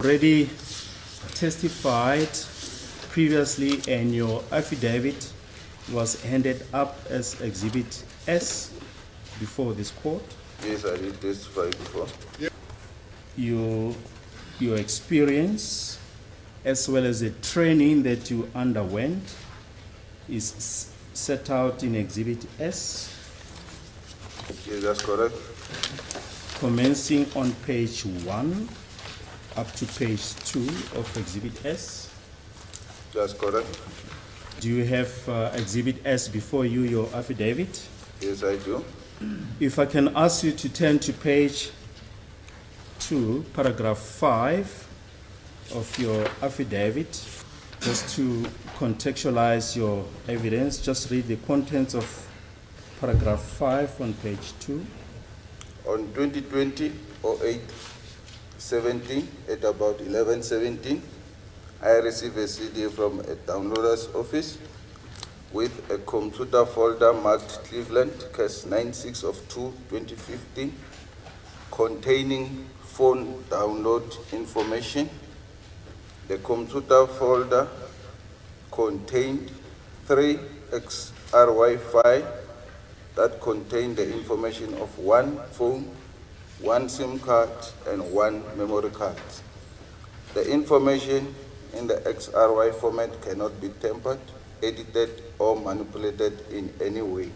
Already testified previously, and your affidavit was handed up as Exhibit S before this court. Yes, I did testify before. Yep. Your experience as well as the training that you underwent is set out in Exhibit S. Yes, that's correct. Commencing on page 1 up to page 2 of Exhibit S. That's correct. Do you have Exhibit S before you, your affidavit? Yes, I do. If I can ask you to turn to page 2, paragraph 5 of your affidavit, just to contextualize your evidence, just read the contents of paragraph 5 on page 2. On 2020-08-17, at about 11:17, I received a CD from a downloader's office with a computer folder marked Cleveland, case 96 of 2/2015, containing phone download information. The computer folder contained 3 XRY files that contained the information of 1 phone, 1 SIM card, and 1 memory card. The information in the XRY format cannot be tampered, edited, or manipulated in any way.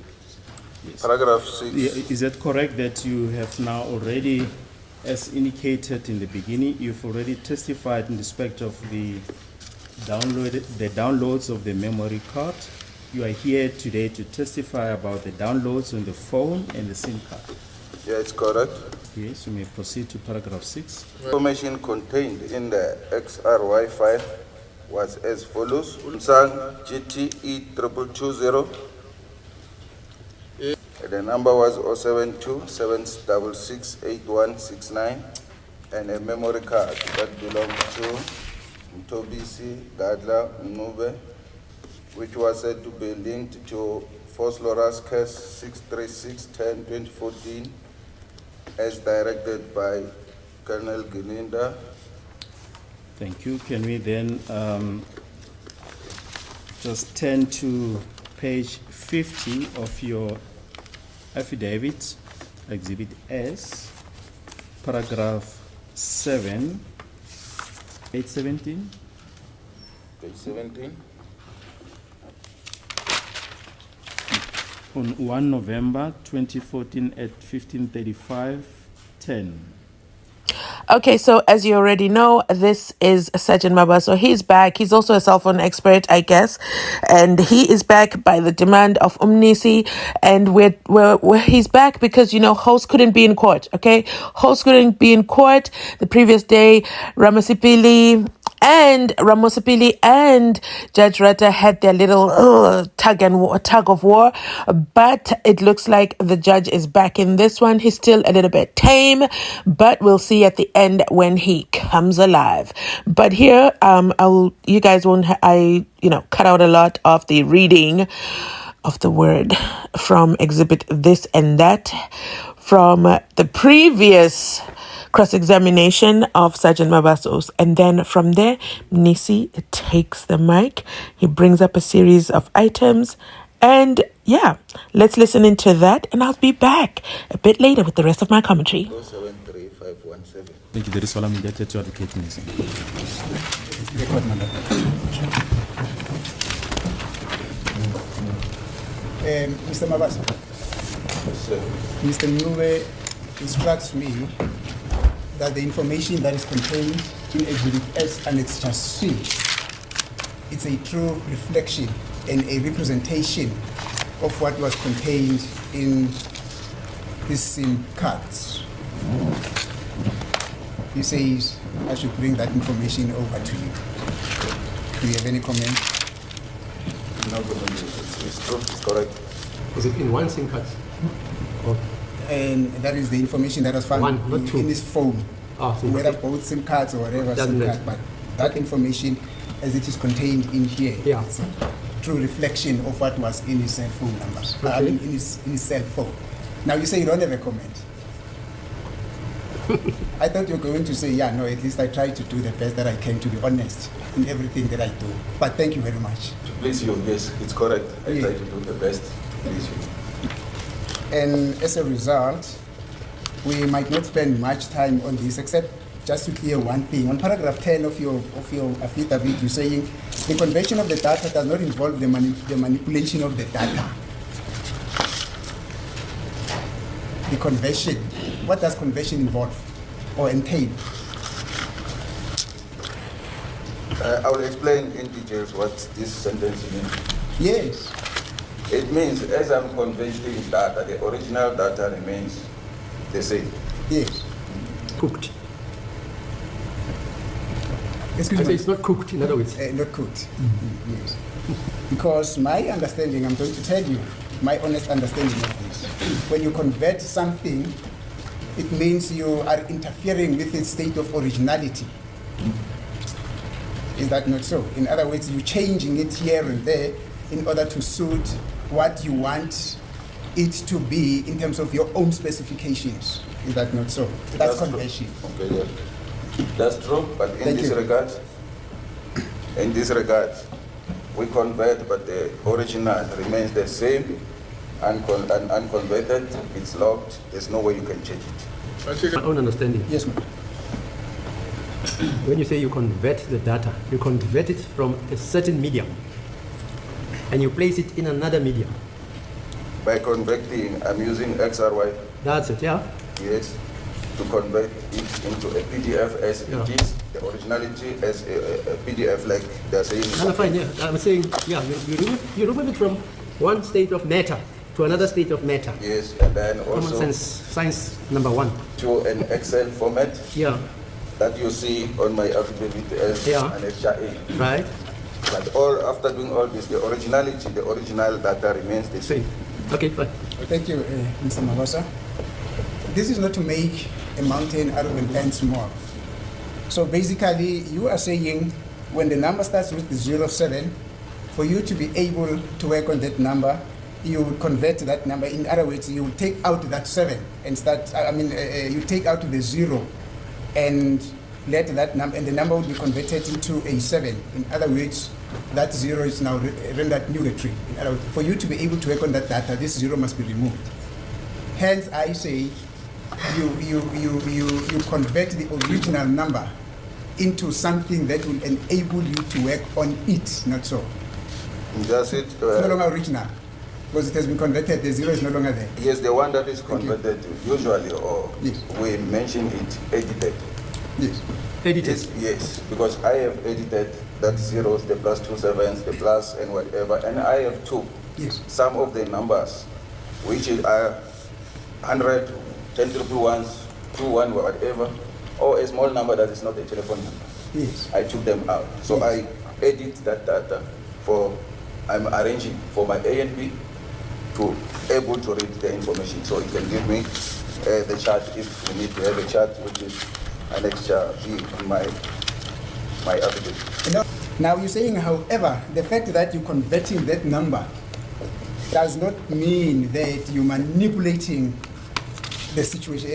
Yes. Paragraph 6. Is it correct that you have now already, as indicated in the beginning, you've already testified in respect of the downloads of the memory card? You are here today to testify about the downloads on the phone and the SIM card. Yeah, it's correct. Yes, you may proceed to paragraph 6. Information contained in the XRY file was as follows: Mzansi GTE 2220. The number was 072-766-8169, and a memory card that belonged to Mtobisi Gadla Nube, which was said to be linked to Foslora's case 636-10-2014, as directed by Colonel Gilinda. Thank you. Can we then just turn to page 50 of your affidavit, Exhibit S, paragraph 7, page 17. Page 17. On 1 November 2014 at 15:35:10. Okay, so as you already know, this is Sergeant Maba. So he's back. He's also a cell phone expert, I guess. And he is back by the demand of Mnisi. And he's back because, host couldn't be in court, okay? Host couldn't be in court the previous day. Ramosipili and Judge Rata had their little tug of war, but it looks like the judge is back in this one. He's still a little bit tame, but we'll see at the end when he comes alive. But here, you guys won't. Cut out a lot of the reading of the word from exhibit this and that from the previous cross-examination of Sergeant Mabasos. And then from there, Mnisi takes the mic. He brings up a series of items. And yeah, let's listen into that. And I'll be back a bit later with the rest of my commentary. 073517. Thank you. There is Salam indebted to Advocate Mnisi. Mr. Mabasa. Yes, sir. Mr. Nube instructs me that the information that is contained in Exhibit S and it's just C, it's a true reflection and a representation of what was contained in these SIM cards. He says I should bring that information over to you. Do you have any comment? No comment. It's true. It's correct. Is it in one SIM card? And that is the information that was found in his phone. Whether both SIM cards or whatever SIM card, but that information as it is contained in here, it's a true reflection of what was in his cell phone numbers. In his cell phone. Now you say you don't have a comment. I thought you were going to say, yeah, no, at least I try to do the best that I can, to be honest, in everything that I do. But thank you very much. To please you, yes, it's correct. I Yeah. try to do the best to please you. And as a result, we might not spend much time on this, except just to clear one thing. On paragraph 10 of your affidavit, you're saying the conversion of the data does not involve the manipulation of the data. The conversion. What does conversion involve or entail? I will explain in details what this sentence means. Yes. It means as I'm converting data, the original data remains the same. Yes. Cooked. Excuse I say me. it's not cooked, in other words. Not cooked. Yes. Because my understanding, I'm going to tell you, my honest understanding of this. When you convert something, it means you are interfering with its state of originality. Is that not so? In other words, you're changing it here and there in order to suit what you want it to be in terms of your own specifications. Is that not so? That's conversion. True. Okay, yeah. That's true, but Thank you. in this regard, we convert, but the original remains the same, unconverted, it's locked, there's no way you can change it. My own understanding. Yes, ma'am. When you say you convert the data, you convert it from a certain medium and you place it in another medium. By converting, I'm using XRY, That's it, yeah? yes, to convert it into a PDF as Yeah. it is, the originality as a PDF, like they're saying. No, fine, yeah. I'm saying, yeah, you remove it from one state of matter to another state of matter. Yes, and then Common also sense, science number one. to an Excel format Yeah, that you see on my affidavit as Yeah. an HRA. right? But after doing all this, the original data remains the same. Okay, fine. Thank you, Mr. Mabasa. This is not to make a mountain out of an ant small. So basically, you are saying when the number starts with 07, for you to be able to work on that number, you would convert that number. In other words, you would take out that 7 and start, you take out the 0 and let that number, and the number would be converted into a 7. In other words, that 0 is now rendered nugatory. In other words, for you to be able to work on that data, this 0 must be removed. Hence, I say you convert the original number into something that will enable you to work on it, not so. That's it. It's no longer original because it has been converted, the 0 is no longer there. Yes, the one that is converted usually, or Yes. we mention it edited. Yes. Edited. Yes, because I have edited that zeros, the plus 2 sevens, the plus and whatever, and I have took Yes. some of the numbers, which are 100, 10 triple ones, 2 1, whatever, or a small number that is not a telephone number. Yes. I took them out. So Yes. I edit that data I'm arranging for my A and B to able to read the information. So it can give me the chart if we need to have a chart, which is an extra B in my affidavit. Now you're saying, however, the fact that you're converting that number does not mean that you're manipulating the situation.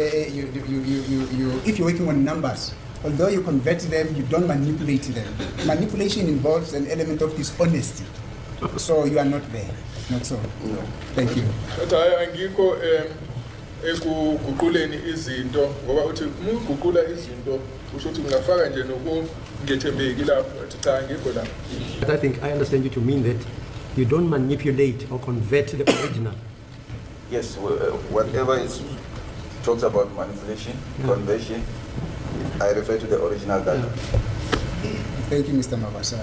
If you're working on numbers, although you convert them, you don't manipulate them. Manipulation involves an element of dishonesty. So you are not there. Not so. No. Thank you. But angikho ekuguquleni izinto ngoba uthi umuguqula izinto usho ukuthi ngingafaka nje nokungethembeki lapho athi cha angikho lapho. But I think I understand you to mean that you don't manipulate or convert the original. Yes, whatever is talks about manipulation, conversion, I refer to the original data. Thank you, Mr. Mabasa.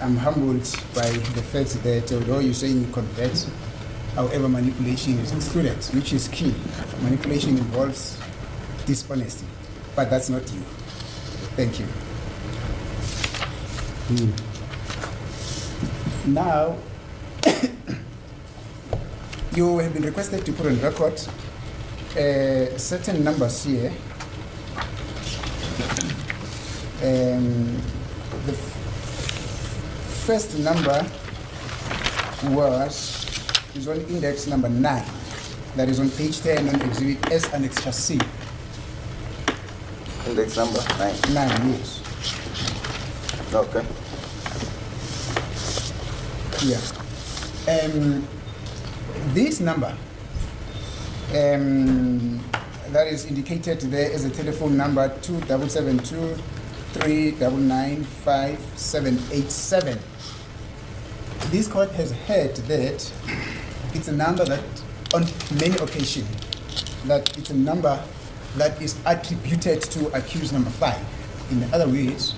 I'm humbled by the fact that although you're saying you convert, however, manipulation is excluded, which is key. Manipulation involves dishonesty, but that's not you. Thank you. Now, you have been requested to put on record certain numbers here. The first number is on index number 9. that is on page 10 on Exhibit S and Extra C. Index number 9. 9, yes. Okay. Yeah. This number that is indicated there is a telephone number 2772-399-5787. This court has heard that it's a number that on many occasions that it's a number that is attributed to accused number 5. In other words,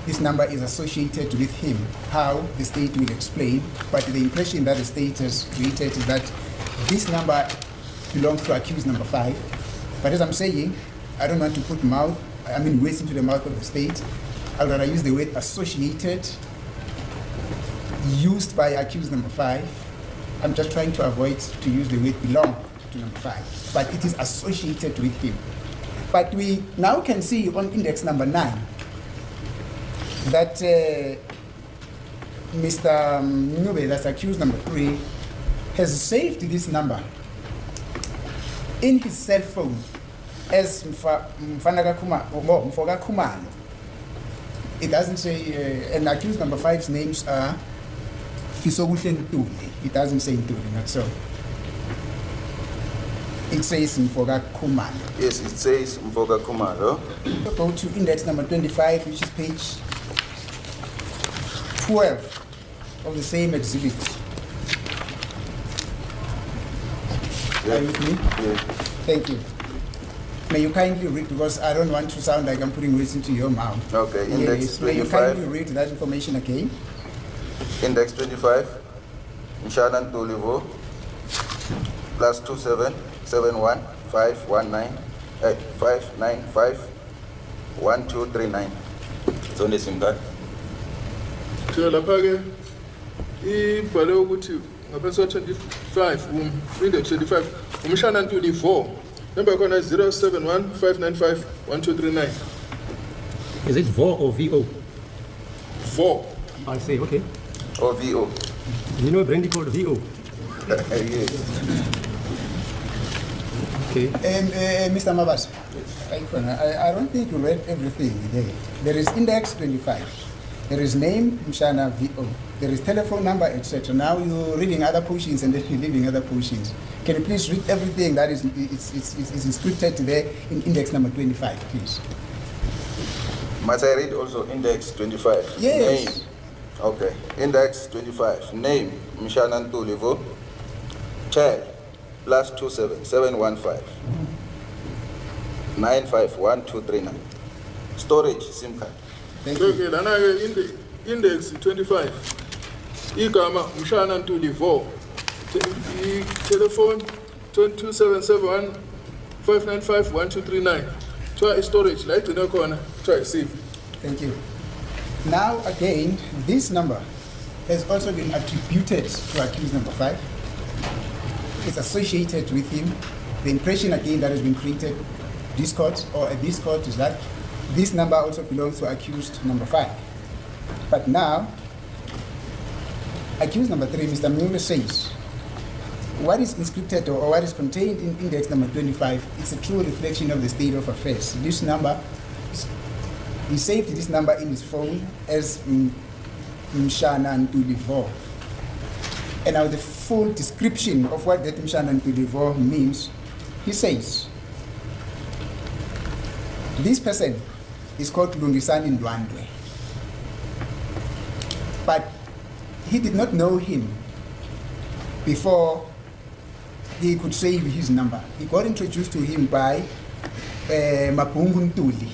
this number is associated with him. How the state will explain, but the impression that the state has created is that this number belongs to accused number 5. But as I'm saying, I don't want to put words into the mouth of the state. I'd rather use the word associated, used by accused number 5. I'm just trying to avoid to use the word belong to number 5, but it is associated with him. But we now can see on index number 9 that Mr. Nube, that's accused number 3, has saved this number in his cell phone as Mfoga Khumalo. It doesn't say, and accused number 5's names are Fisobuhle Ntuli. It doesn't say Ntuli, not so. It says Mfoga Khumalo. Yes, it says Mfoga Khumalo. Go to index number 25, which is page 12 of the same exhibit. Are you with me? Yes. Thank you. May you kindly read, because I don't want to sound like I'm putting words into your mouth. Okay, index Yes, may you 25. kindly read that information again? Index 25, Mshana Ntulivo, plus 277151951239. It's on the SIM card. So lapha-ke ibhale ukuthi ngaphansi kwa-25 index 25 umshana ntuli 4 number khona 0715951239. Is it VO or VO? 4. I say, okay. Or VO. You know a brandy called VO? Yes. Okay. Mr. Mabas, I don't think you read everything there. There is index 25. There is name, Mshana VO. There is telephone number, etc. Now you're reading other portions and then you're leaving other portions. Can you please read everything that is inscripted there in index number 25, please? Must I read also index 25? Yes. Name. Okay. Index 25. Name, Mshana Ntulivo. Child, plus 27715 951239. Storage, SIM card. Thank you. Okay, lana-ke index 25 igama umshana ntuli 4 telephone 2771 595 1239 kuthiwa i-storage la igcine khona kuthiwa i-SIM. Thank you. Now again, this number has also been attributed to accused number 5. It's associated with him. The impression again that has been created this court or at this court is that this number also belongs to accused number 5. But now, accused number 3, Mr. Mnube says, what is inscripted or what is contained in index number 25 is a true reflection of the state of affairs. This number, he saved this number in his phone as Mshana Ntulivo. And now the full description of what that Mshana Ntulivo means, he says, this person is called Lungisani Ndwandwe. But he did not know him before he could save his number. He got introduced to him by Mabhungu Ntuli.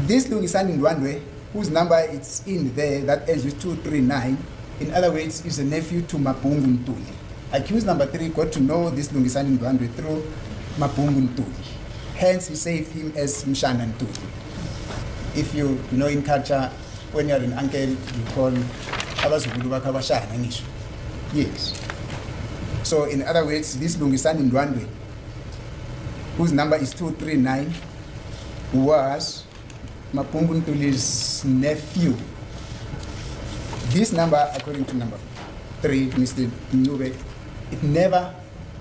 This Lungisani Ndwandwe, whose number is in there, that ends with 239, in other words, is a nephew to Mabhungu Ntuli. Accused number 3 got to know this Lungisani Ndwandwe through Mabhungu Ntuli. Hence, he saved him as Mshana Ntuli. If you know in culture, when you're an uncle, you call Abazukulu Bakabashana ngisho. Yes. So, in other words, this Lungisani Ndwandwe, whose number is 239, was Mabhungu Ntuli's nephew. This number, according to number 3, Mr. Nube, it never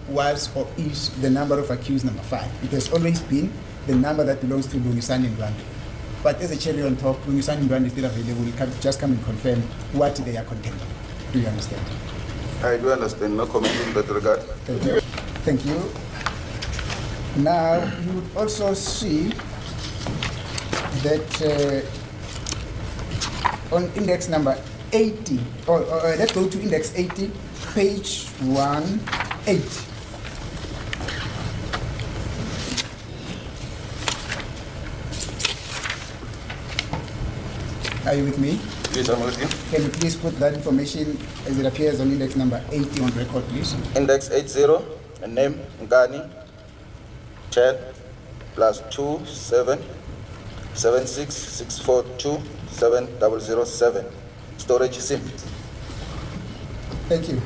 was or is the number of accused number 5. It has always been the number that belongs to Mnisi Halted. But as a cherry on top, Mnisi Halted is still available. You can just come and confirm what they are containing. Do you understand? I do understand. No comment in that regard. Thank you. Thank you. Now, you would also see that on index number 80, let's go to index 80, page 18. Are you with me? Yes, I'm with you. Can you please put that information as it appears on index number 80 on record, please? Index 80, name Ngani, chat +2 7 76 642 7007. Storage SIM. Thank you.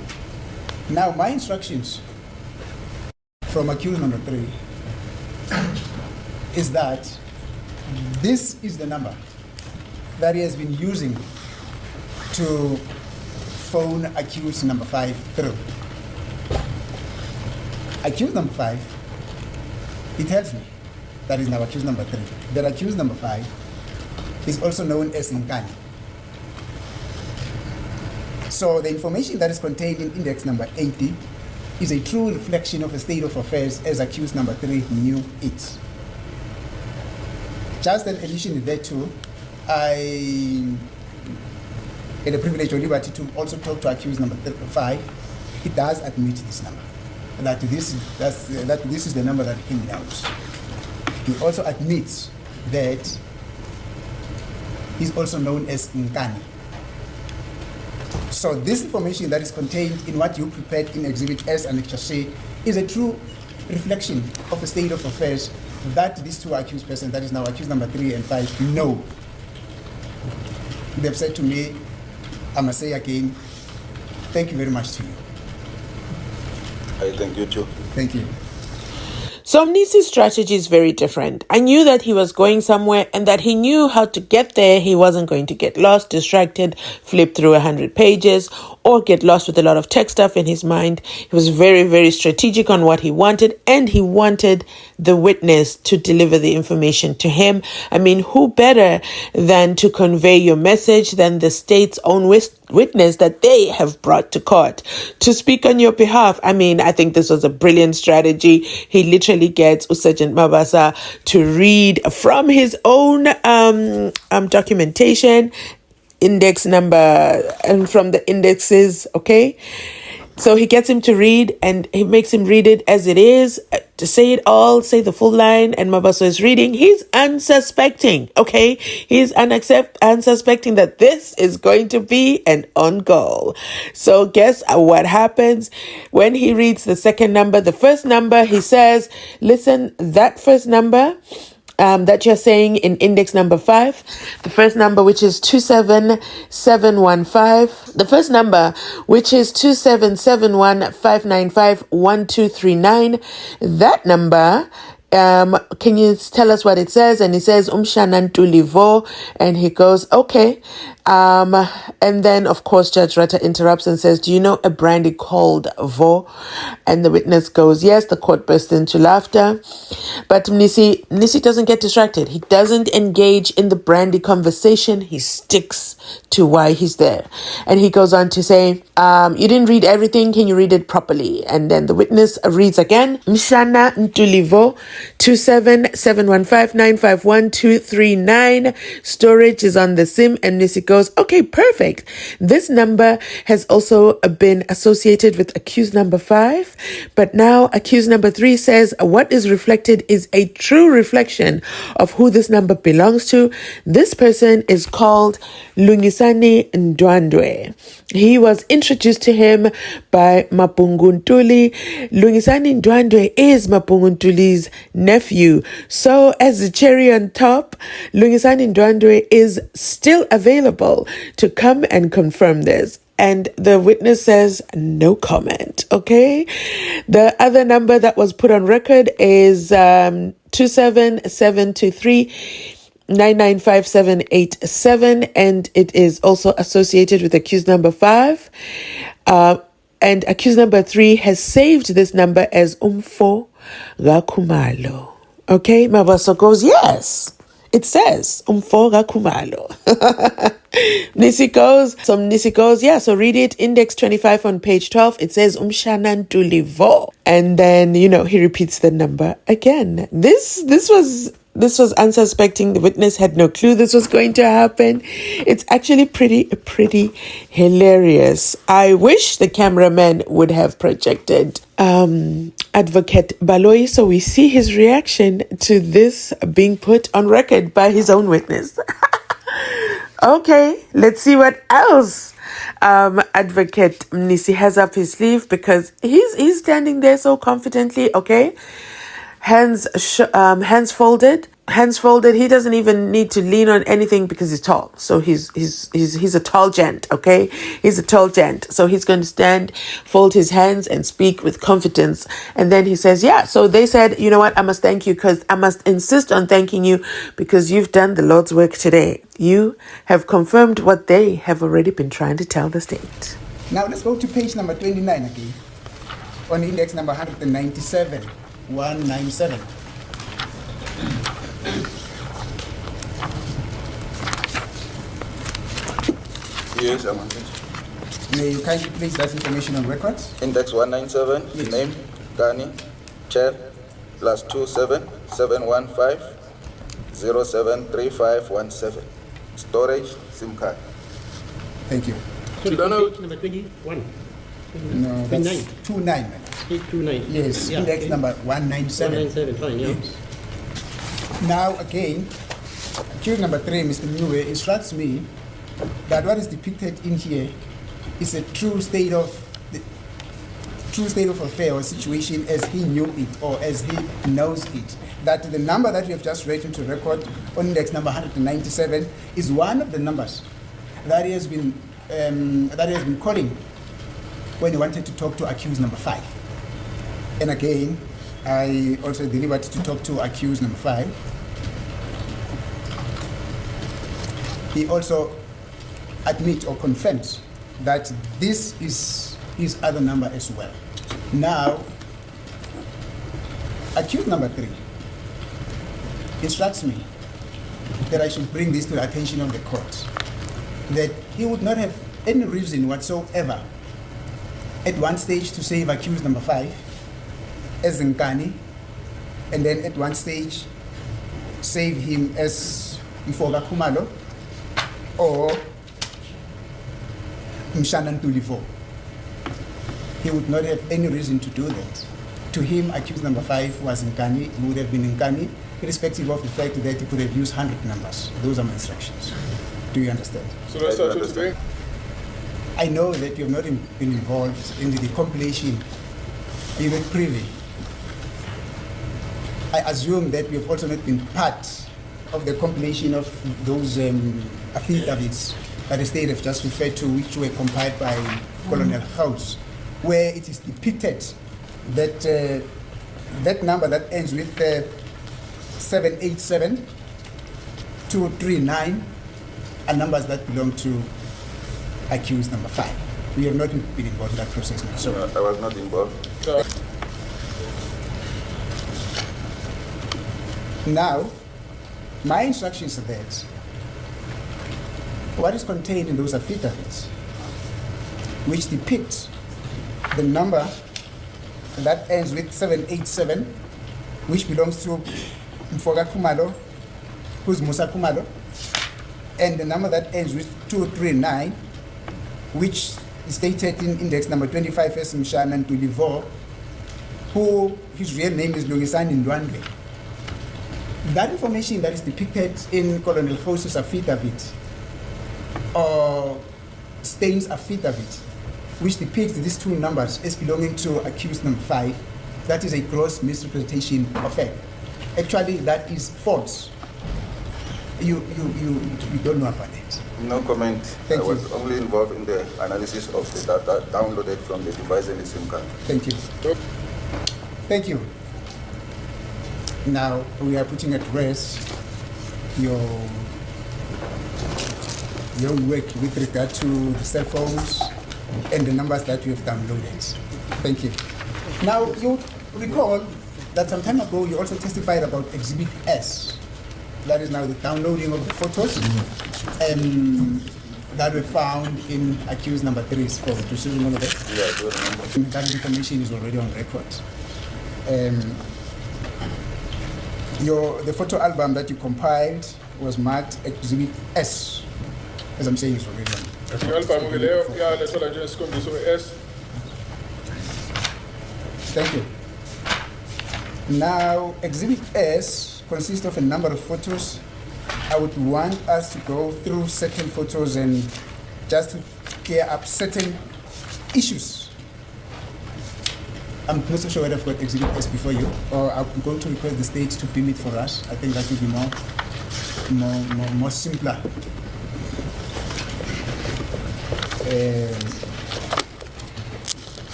Now, my instructions from accused number 3 is that this is the number that he has been using to phone accused number 5 through. Accused number 5, he tells me, that is now accused number 3, that accused number 5 is also known as Nkani. So the information that is contained in index number 80 is a true reflection of the state of affairs as accused number 3 knew it. Just an addition thereto, I had the privilege or liberty to also talk to accused number 5. He does admit this number, that this is the number that he knows. He also admits that he's also known as Nkani. So this information that is contained in what you prepared in Exhibit S and Lecture C is a true reflection of the state of affairs that these two accused persons, that is now accused number 3 and 5, know. They've said to me, I must say again, thank you very much to you. I thank you too. Thank you. So Mnisi's strategy is very different. I knew that he was going somewhere and that he knew how to get there. He wasn't going to get lost, distracted, flip through 100 pages, or get lost with a lot of tech stuff in his mind. He was very, very strategic on what he wanted, and he wanted the witness to deliver the information to him. I mean, who better than to convey your message than the state's own witness that they have brought to court to speak on your behalf? I mean, I think this was a brilliant strategy. He literally gets Sergeant Mabasa to read from his own documentation, index number, and from the indexes, okay? So he gets him to read, and he makes him read it as it is, to say it all, say the full line, and Mabasa is reading. He's unsuspecting, okay? He's unsuspecting that this is going to be an on goal. So guess what happens when he reads the second number? The first number, he says, listen, that first number that you're saying in index number 5, the first number, which is 27715, the first number, which is 27715951239, that number, can you tell us what it says? And he says, Umshana Ntulivo, and he goes, okay. And then, of course, Judge Rata interrupts and says, do you know a brandy called Vo? And the witness goes, yes. The court bursts into laughter. But Mnisi doesn't get distracted. He doesn't engage in the brandy conversation. He sticks to why he's there. And he goes on to say, you didn't read everything. Can you read it properly? And then the witness reads again, Mshana Ntulivo, 27715951239. Storage is on the SIM. And Mnisi goes, okay, perfect. This number has also been associated with accused number 5, but now accused number 3 says what is reflected is a true reflection of who this number belongs to. This person is called Lungisani Ndwandwe. He was introduced to him by Mapunguntuli. Lungisani Ndwandwe is Mapunguntuli's nephew. So as the cherry on top, Lungisani Ndwandwe is still available to come and confirm this. And the witness says, no comment, okay? The other number that was put on record is 27723 995787, and it is also associated with accused number 5. And accused number 3 has saved this number as Umfo Gakumalo. Okay, Mabaso goes, yes. It says Umfo Gakumalo. Mnisi goes, yeah, so read it, index 25 on page 12. It says Umshanan Tulivo. And then, he repeats the number again. This was unsuspecting. The witness had no clue this was going to happen. It's actually pretty hilarious. I wish the cameraman would have projected Advocate Baloyi so we see his reaction to this being put on record by his own witness. Okay, let's see what else Advocate Mnisi has up his sleeve, because he's standing there so confidently. Okay, hands folded. He doesn't even need to lean on anything because he's tall. So he's a tall gent. Okay, he's a tall gent. So he's going to stand, fold his hands, and speak with confidence. And then he says, "Yeah." So they said, "You know what? I must thank you, because I must insist on thanking you because you've done the Lord's work today. You have confirmed what they have already been trying to tell the state." Now let's go to page number 29 again, on index number 197. 197. Yes, I'm on it. May you kindly place that information on record? Index 197, Yes. name, Gani, chair, +27 715 073517. Storage, SIM card. Thank you. Sorry, Chidana- page number 21. No, that's 29. 29, man. 829. Yes, Yeah, index okay. number 197. 197, fine, yeah. Yes. Now again, accused number 3, Mr. MEYIWA, instructs me that what is depicted in here is a true state of affair or situation as he knew it or as he knows it. That the number that we have just read into record on index number 197 is one of the numbers that he has been calling when he wanted to talk to accused number 5. And again, I also delivered to talk to accused number 5. He also admits or confirms that this is his other number as well. Now, accused number 3 instructs me that I should bring this to the attention of the court, that he would not have any reason whatsoever at one stage to save accused number 5 as Nkani, and then at one stage save him as Mfoga Kumalo or Mshanan Tulivo. He would not have any reason to do that. To him, accused number 5 was Nkani, he would have been Nkani, irrespective of the fact that he could have used 100 numbers. Those are my instructions. Do you understand? So that's what you're saying? I know that you have not been involved in the compilation, even privy. I assume that you have also not been part of the compilation of those affidavits that the state have just referred to, which were compiled by Colonel House, where it is depicted that that number that ends with 787, 239 are numbers that belong to accused number 5. We have not been involved in that process now. So I was not involved. now, my instructions are that what is contained in those affidavits, which depict the number that ends with 787, which belongs to Mfoga Kumalo, who's Musa Kumalo, and the number that ends with 239, which is stated in index number 25 as Mshanan Tulivo, who his real name is Lungisani Ndwandwe. That information that is depicted in Colonel Hose's affidavit, or Stain's affidavit, which depicts these two numbers as belonging to accused number 5, that is a gross misrepresentation of fact. Actually, that is false. You don't know about it. No comment. Thank I was only involved in the analysis of the data downloaded from the device and the SIM card. Thank you. Thank you. Now we are putting at rest your work with regard to the cell phones and the numbers that you have downloaded. Thank you. Now, you recall that some time ago you also testified about Exhibit S. That is now the downloading of the photos that were found in accused number 3's phone. Do you remember that? Yeah, I do remember. That information is already on record. The photo album that you compiled was marked Exhibit S. As I'm saying, it's already on. Thank you. Now, Exhibit S consists of a number of photos. I would want us to go through certain photos and just to clear up certain issues. I'm not so sure whether I've got Exhibit S before you, or I'm going to request the state to beam it for us. I think that would be more simpler.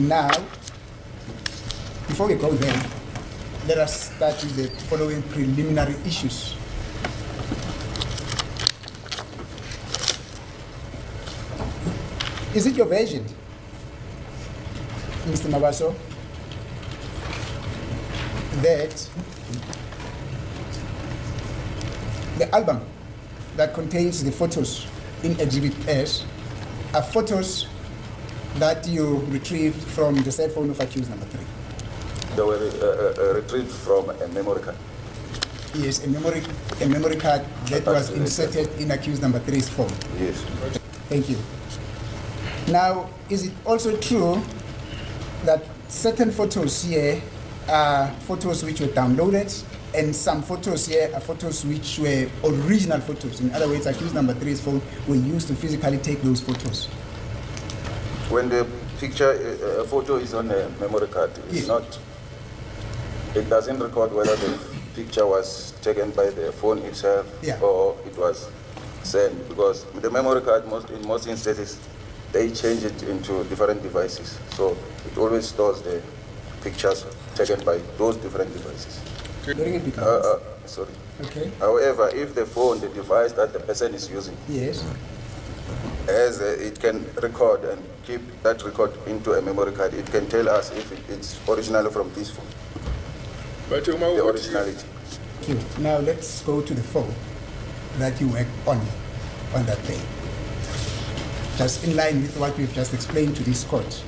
Now, before we go there, let us start with the following preliminary issues. Is it your version, Mr. Mabaso, that the album that contains the photos in Exhibit S are photos that you retrieved from the cell phone of accused number 3? They were retrieved from a memory card. Yes, a memory card that was inserted in accused number 3's phone. Yes. Thank you. Now, is it also true that certain photos here are photos which were downloaded, and some photos here are photos which were original photos? In other words, accused number 3's phone were used to physically take those photos. When the picture, photo is on a memory card, it's not. It doesn't record whether the picture was taken by the phone itself or it was sent, because the memory card, in most instances, they change it into different devices. So it always stores the pictures taken by those different devices. Sorry. Okay. However, if the phone, the device that the person is using, yes, as it can record and keep that record into a memory card, it can tell us if it's originally from this phone. The originality. Now let's go to the phone that you worked on that day. Just in line with what we've just explained to this court,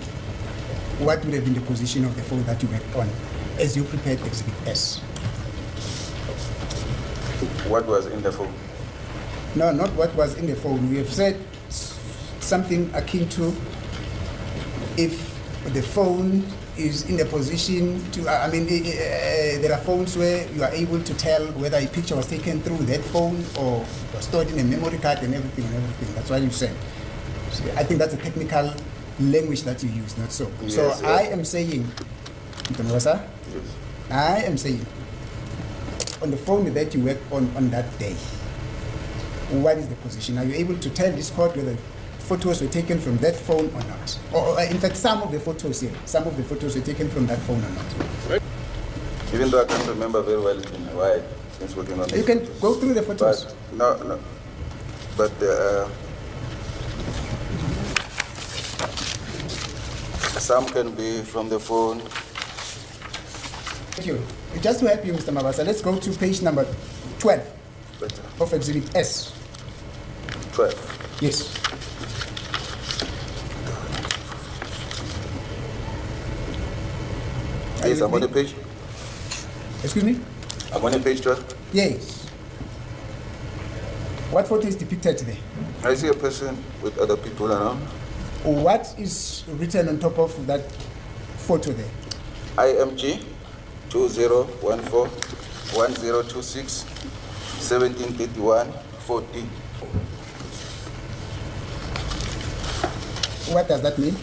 what would have been the position of the phone that you worked on as you prepared Exhibit S? What was in the phone? No, not what was in the phone. We have said something akin to if the phone is in a position to, there are phones where you are able to tell whether a picture was taken through that phone or was stored in a memory card and everything. That's what you said. So I think that's a technical language that you use, not so. Yes, so I am saying, Mr. Mwasa, I am saying, on the phone that you worked on that day, what is the position? Are you able to tell this court whether photos were taken from that phone or not? Or in fact, some of the photos were taken from that phone or not? Even though I can't remember very well, it's been a while since working on it. You can go through the photos. But, no. But some can be from the phone. Thank you. Just to help you, Mr. Mabasa, let's go to page number 12 of Exhibit S. 12? Yes. Yes, I'm on the page. Excuse me? I'm on the page 12? Yes. What photo is depicted there? I see a person with other people around. What is written on top of that photo there? IMG 2014 1026 1731 40. What does that mean?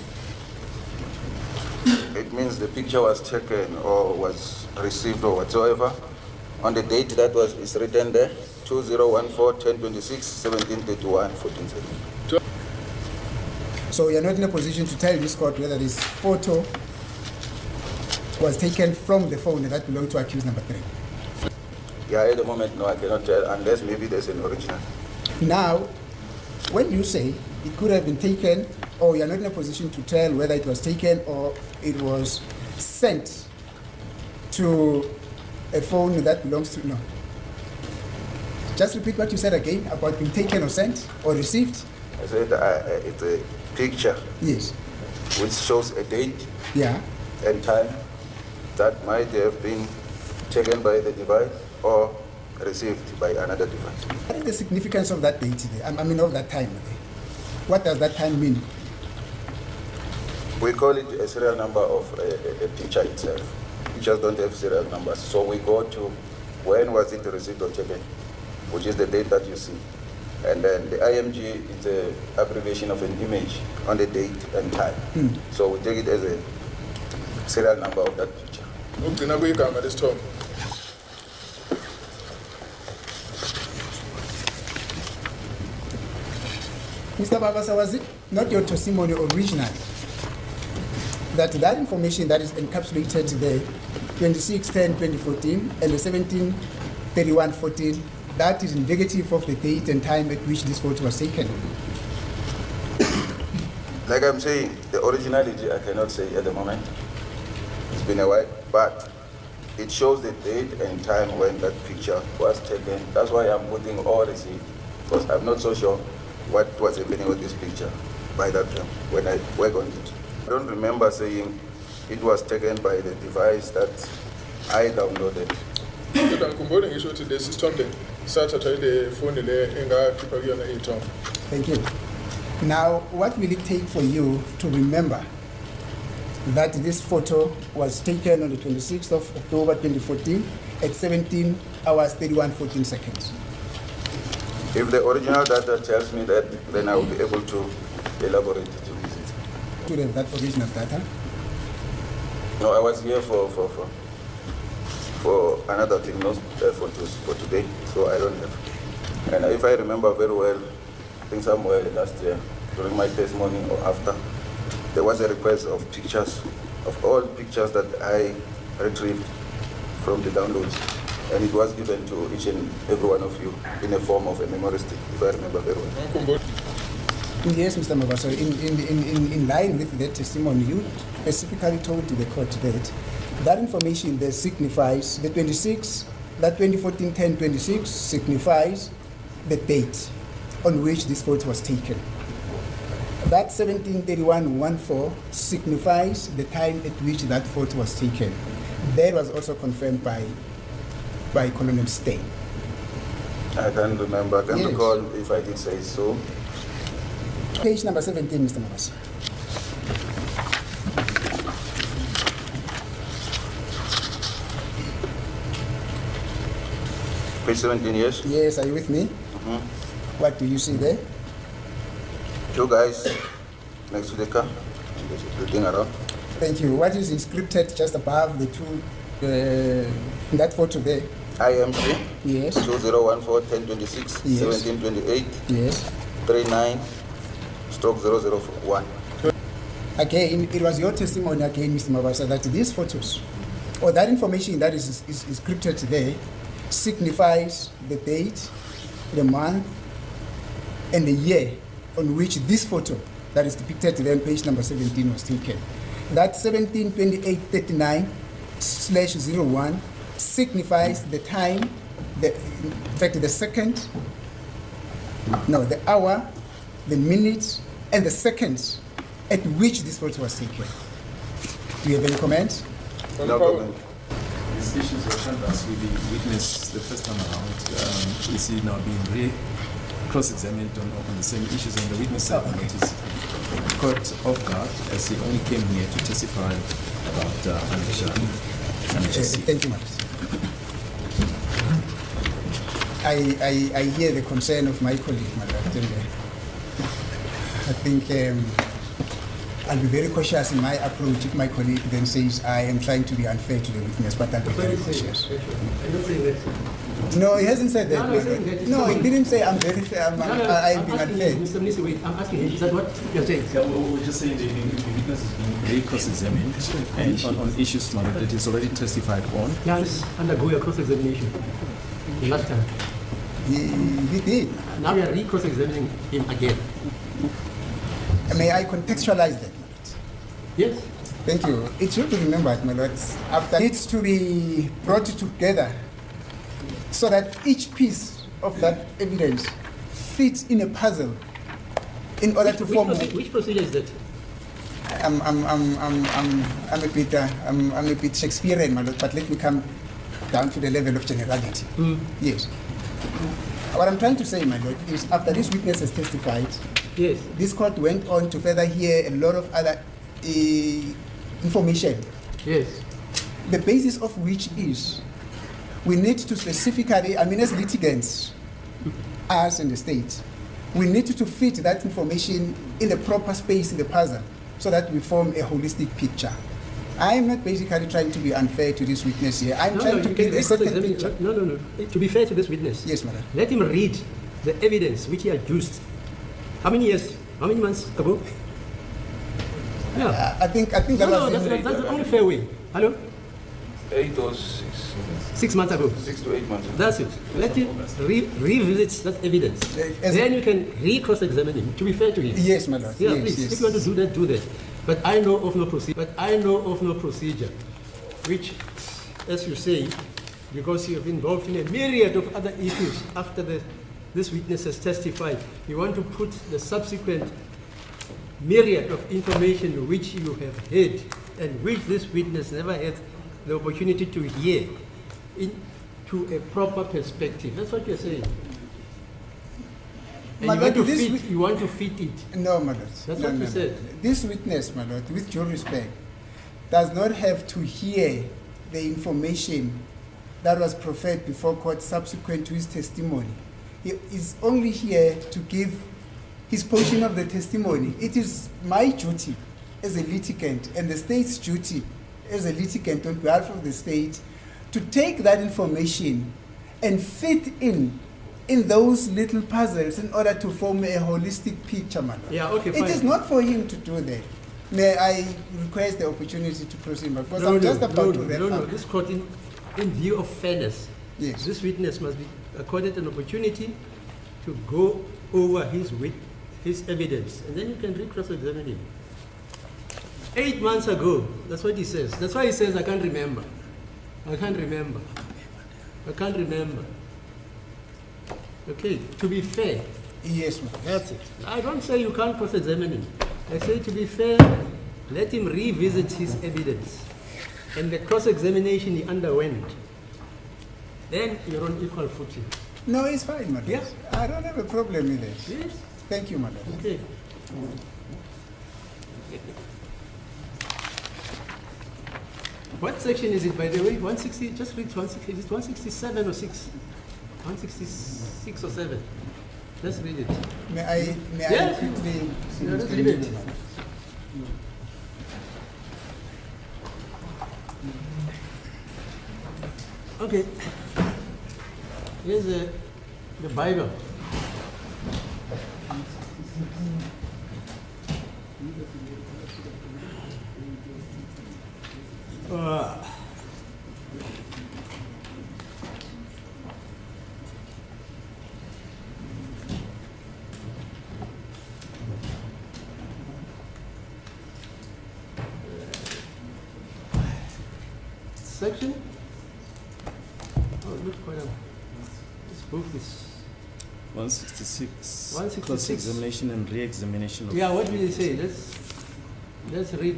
It means the picture was taken or was received or whatsoever on the date that is written there, 2014 1026 1731 14. So you're not in a position to tell this court whether this photo was taken from the phone that belonged to accused number 3? Yeah, at the moment, no, I cannot tell unless maybe there's an original. Now, when you say it could have been taken or you're not in a position to tell whether it was taken or it was sent to a phone that belongs to, no. Just repeat what you said again about being taken or sent or received. I said it's a picture Yes. which shows a date Yeah. and time that might have been taken by the device or received by another device. What is the significance of that date there? I mean, of that time there? What does that time mean? We call it a serial number of a picture itself. Pictures don't have serial numbers, so we go to when was it received or taken, which is the date that you see. And then the IMG is an abbreviation of an image on the date and time. So we take it as a serial number of that picture. Ukugcina kuyigama lesithombe. Mr. Babasa, was it not your testimony originally that that information that is encapsulated there, 26/10/2014 and the 17/31/14, that is indicative of the date and time at which this photo was taken? Like I'm saying, the originality I cannot say at the moment. It's been a while, but it shows the date and time when that picture was taken. That's why I'm putting all receipt, because I'm not so sure what was happening with this picture by that time when I work on it. I don't remember saying it was taken by the device that I downloaded. Kodwa ngikhumbule ngisho ukuthi lesi sithombe sathathwa ile phone le engakhipha kuyona iy'thombe. Thank you. Now, what will it take for you to remember that this photo was taken on the 26th of October 2014 at 17 hours 31:14 seconds? If the original data tells me that, then I will be able to elaborate it. To have that original data? No, I was here for another thing, not for today, so I don't have. And if I remember very well, I think somewhere last year, during my testimony or after, there was a request of pictures, of all pictures that I retrieved from the downloads. And it was given to each and every one of you in a form of a memory stick, if I remember very well. Ngikhumbule. Yes, Mr. Mabaso, in line with that testimony, you specifically told the court that that information that signifies the 26, that 2014-10-26 signifies the date on which this photo was taken. That 17/31/14 signifies the time at which that photo was taken. That was also confirmed by Colonel Stein. I can't remember, I can't Yes. recall if I did say so. Page number 17, Mr. Mabaso. Page 17, yes? Yes, are you with me? What do you see there? Two guys next to the car, and there's the thing around. Thank you. What is inscripted just above the two, in that photo there? IMC Yes, 2014-1026, Yes. 1728, yes. 39/001. Again, it was your testimony again, Mr. Mabasa, that these photos, or that information that is scripted there, signifies the date, the month, and the year on which this photo that is depicted there on page number 17 was taken. That 17/28/39/01 signifies the time, the second, no, the hour, the minutes, and the seconds at which this photo was taken. Do you have any comments? No comment. These issues of canvas with the witness the first time around is now being cross-examined on the same issues, and the witness said that it is caught off guard as he only came here to testify about Thank you, Max. I hear the concern of my colleague, Madam. I think I'll be very cautious in my approach if my colleague then says I am trying to be unfair to the witness, but I'll be very cautious. No, he hasn't said that. No, he didn't say I'm very fair. I'm being unfair. Mr. Mnisi, wait, I'm asking him, is that what you're saying? Yeah, we're just saying the witness is being very cross-examined and on issues that he's already testified on. Yes, undergo your cross-examination. The last time. He did. Now we are re-cross-examining him again. May I contextualize that? Yes. Thank you. It should be remembered, my lord, after needs to be brought together so that each piece of that evidence fits in a puzzle in order to form. Which procedure is that? I'm a bit Shakespearean, my lord, but let me come down to the level of generality. Yes. What I'm trying to say, my lord, is after this witness has testified, Yes. this court went on to further hear a lot of other information. Yes. The basis of which is we need to specifically, I mean, as litigants, us and the state, we need to fit that information in the proper space in the puzzle so that we form a holistic picture. I'm not basically trying to be unfair to this witness here. I'm trying to get a certain picture. No. To be fair to this witness, Yes, madam. let him read the evidence which he adduced. How many years? How many months ago? Yeah. I think that No, was that's the only fair way. Hello? 8 or 6, 6 months ago. 6 to 8 months. That's it. Let him revisit that evidence. Then you can re-cross-examine him. To be fair to him. Yes, madam. Yeah, Yes, please. yes. If you want to do that, do that. But I know of no procedure. Which, as you say, because you have been involved in a myriad of other issues after this witness has testified, you want to put the subsequent myriad of information which you have heard and which this witness never had the opportunity to hear into a proper perspective. That's what you're saying. And My you want, lord, to this fit, you want to fit it. No, my lord. That's No, what you no. said. This witness, my lord, with due respect, does not have to hear the information that was proffered before court subsequent to his testimony. He is only here to give his portion of the testimony. It is my duty as a litigant and the state's duty as a litigant on behalf of the state to take that information and fit in those little puzzles in order to form a holistic picture, man. Yeah, okay, fine. It is not for him to do that. May I request the opportunity to proceed, because I'm just about to wrap up. This court, in view of fairness, Yes. this witness must be accorded an opportunity to go over his evidence, and then you can re-cross-examine him. 8 months ago, that's what he says. That's why he says, I can't remember. I can't remember. Okay, to be fair, Yes, ma'am. that's it. I don't say you can't cross-examine him. I say to be fair, let him revisit his evidence and the cross-examination he underwent. Then you're on equal footing. No, it's fine, madam. Yeah. I don't have a problem with it. Yes? Thank you, madam. Okay. What section is it, by the way? 160, just read 160, is it 167 or 6? 166 or 7? Let's read it. May I Yes. quickly see Yeah, let's Mr. read it. Mnisi, madam? Okay. Here's the Bible. Section? Oh, it looks quite a... This book is... 166. 166. Cross-examination and re-examination of... Yeah, what will it say? Let's read.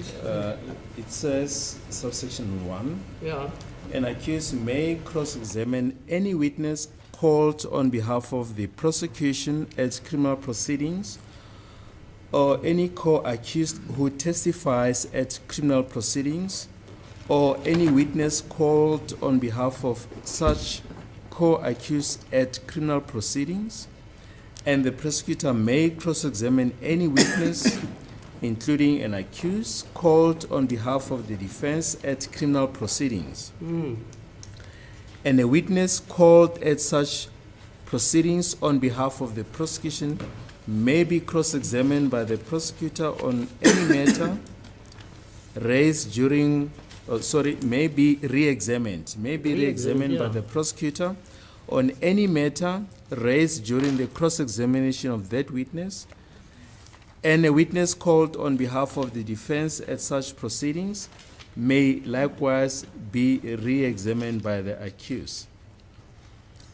It says, subsection 1, Yeah. an accused may cross-examine any witness called on behalf of the prosecution at criminal proceedings or any co-accused who testifies at criminal proceedings or any witness called on behalf of such co-accused at criminal proceedings, and the prosecutor may cross-examine any witness including an accused called on behalf of the defense at criminal proceedings. And a witness called at such proceedings on behalf of the prosecution may be cross-examined by the prosecutor on any matter raised during, may be re-examined by the prosecutor on any matter raised during the cross-examination of that witness, and a witness called on behalf of the defense at such proceedings may likewise be re-examined by the accused.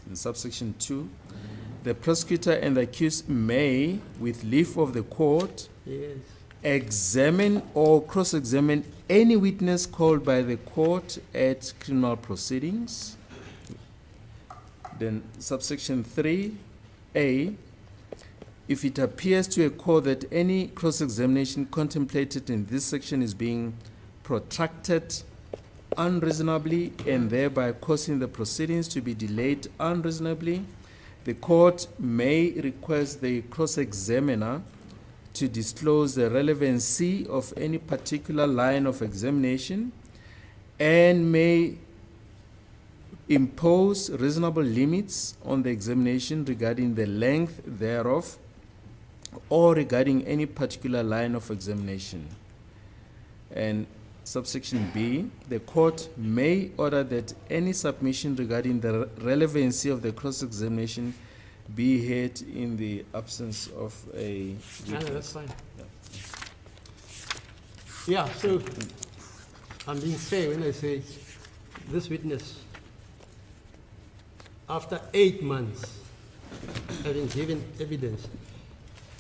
In subsection 2, the prosecutor and the accused may, with leave of the court, Yes. examine or cross-examine any witness called by the court at criminal proceedings. Then subsection 3A, if it appears to a court that any cross-examination contemplated in this section is being protracted unreasonably and thereby causing the proceedings to be delayed unreasonably, the court may request the cross-examiner to disclose the relevancy of any particular line of examination and may impose reasonable limits on the examination regarding the length thereof or regarding any particular line of examination. And subsection B, the court may order that any submission regarding the relevancy of the cross-examination be heard in the absence of a Yeah, witness. that's fine. Yeah, so I'm being fair when I say this witness, after 8 months, having given evidence,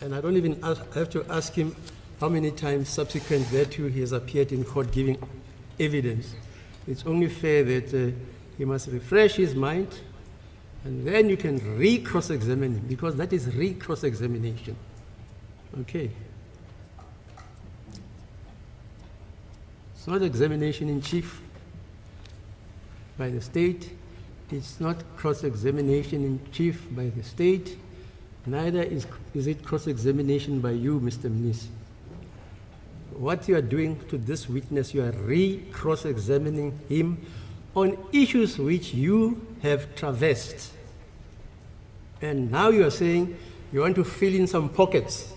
and I don't even have to ask him how many times subsequent thereto he has appeared in court giving evidence. It's only fair that he must refresh his mind, and then you can re-cross-examine him, because that is re-cross-examination. Okay. It's not examination in chief by the state. It's not cross-examination in chief by the state. Neither is it cross-examination by you, Mr. Mnisi. What you are doing to this witness, you are re-cross-examining him on issues which you have traversed. And now you are saying you want to fill in some pockets.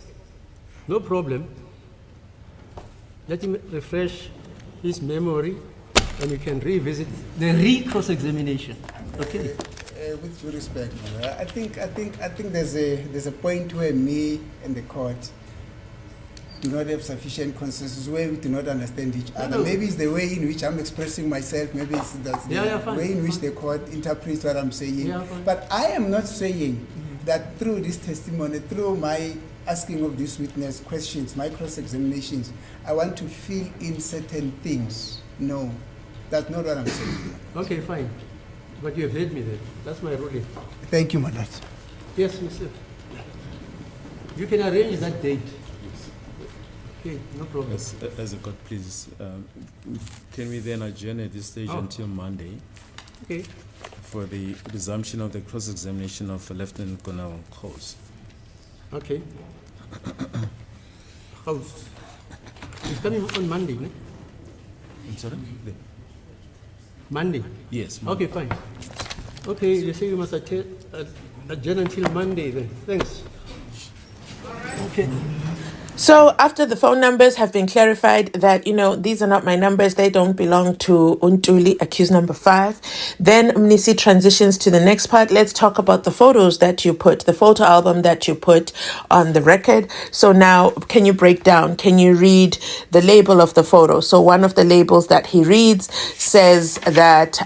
No problem. Let him refresh his memory and you can revisit the re-cross-examination. Okay. With due respect, I think there's a point where me and the court do not have sufficient consensus, where we do not understand each other. No. Maybe it's the way in which I'm expressing myself. Maybe it's the way in which the court interprets what I'm saying. Yeah, fine. But I am not saying that through this testimony, through my asking of this witness questions, my cross-examinations, I want to fill in certain things. No, that's not what I'm saying. Okay, fine. But you have heard me there. That's my ruling. Thank you, Madam. Yes, Mr. You can arrange that date. Okay, no problem. As a court, please, can we then adjourn at this stage until Monday Okay. for the resumption of the cross-examination of Lieutenant Colonel Kos? Okay. House. He's coming on Monday, no? I'm sorry? Monday. Yes. Okay, fine. Okay, you say you must adjourn until Monday then. Thanks. Okay. So after the phone numbers have been clarified that, these are not my numbers, they don't belong to Untuli, accused number 5, then Mnisi transitions to the next part. Let's talk about the photos that you put, the photo album that you put on the record. So now, can you break down, can you read the label of the photo? So one of the labels that he reads says that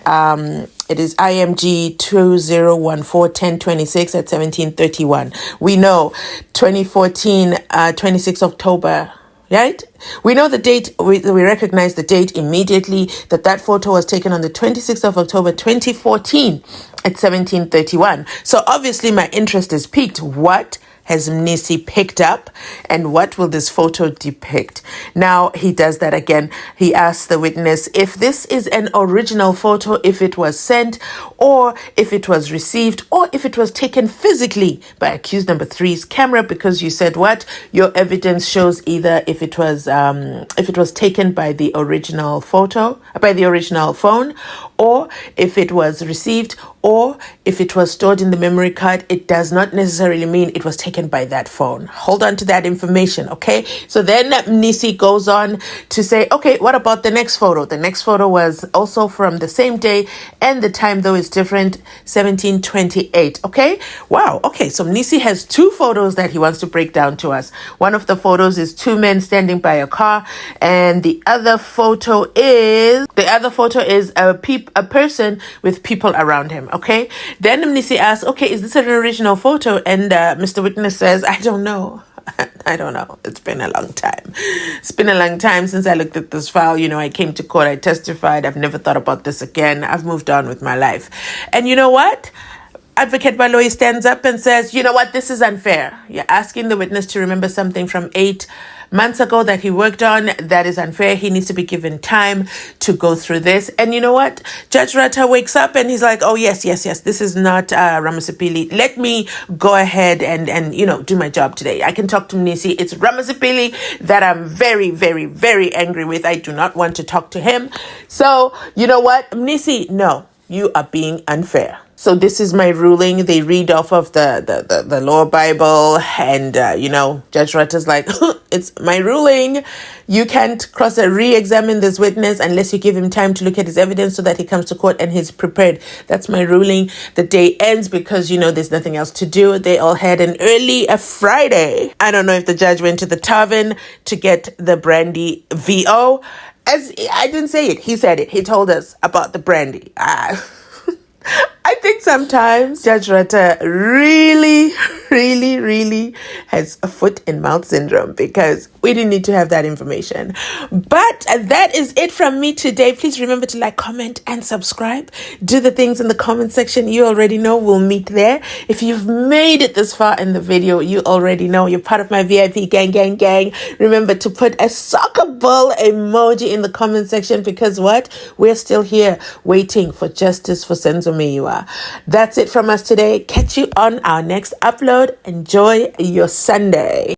it is IMG 2014-1026 at 1731. We know 2014, 26 October, right? We know the date, we recognize the date immediately, that photo was taken on the 26th of October 2014 at 1731. So obviously my interest is piqued. What has Mnisi picked up and what will this photo depict? Now he does that again. He asks the witness if this is an original photo, if it was sent or if it was received or if it was taken physically by accused number 3's camera, because you said what? Your evidence shows either if it was taken by the original photo, by the original phone, or if it was received or if it was stored in the memory card, it does not necessarily mean it was taken by that phone. Hold on to that information, okay? So then Mnisi goes on to say, okay, what about the next photo? The next photo was also from the same day, and the time though is different, 1728, okay? Wow, okay, so Mnisi has two photos that he wants to break down to us. One of the photos is two men standing by a car, and the other photo is a person with people around him, okay? Then Mnisi asks, okay, is this an original photo? And Mr. Witness says, I don't know. I don't know. It's been a long time. It's been a long time since I looked at this file. You know, I came to court, I testified. I've never thought about this again. I've moved on with my life. And you know what? Advocate Baloyi stands up and says, you know what? This is unfair. You're asking the witness to remember something from 8 months ago that he worked on. That is unfair. He needs to be given time to go through this. And you know what? Judge Rata wakes up and he's like, oh, yes. This is not Ramasipili. Let me go ahead and do my job today. I can talk to Mnisi. It's Ramasipili that I'm very, very, very angry with. I do not want to talk to him. So, you know what? Mnisi, no, you are being unfair. So this is my ruling. They read off of the law Bible, and Judge Rata's like, it's my ruling. You can't re-examine this witness unless you give him time to look at his evidence so that he comes to court and he's prepared. That's my ruling. The day ends because there's nothing else to do. They all had an early Friday. I don't know if the judge went to the tavern to get the brandy VO. As I didn't say it, he said it. He told us about the brandy. I think sometimes Judge Rata really, really, really has a foot in mouth syndrome, because we didn't need to have that information. But that is it from me today. Please remember to like, comment, and subscribe. Do the things in the comment section. You already know. We'll meet there. If you've made it this far in the video, you already know you're part of my VIP gang. Remember to put a soccer ball emoji in the comment section, because what? We're still here waiting for justice for SENZO MEYIWA. That's it from us today. Catch you on our next upload. Enjoy your Sunday.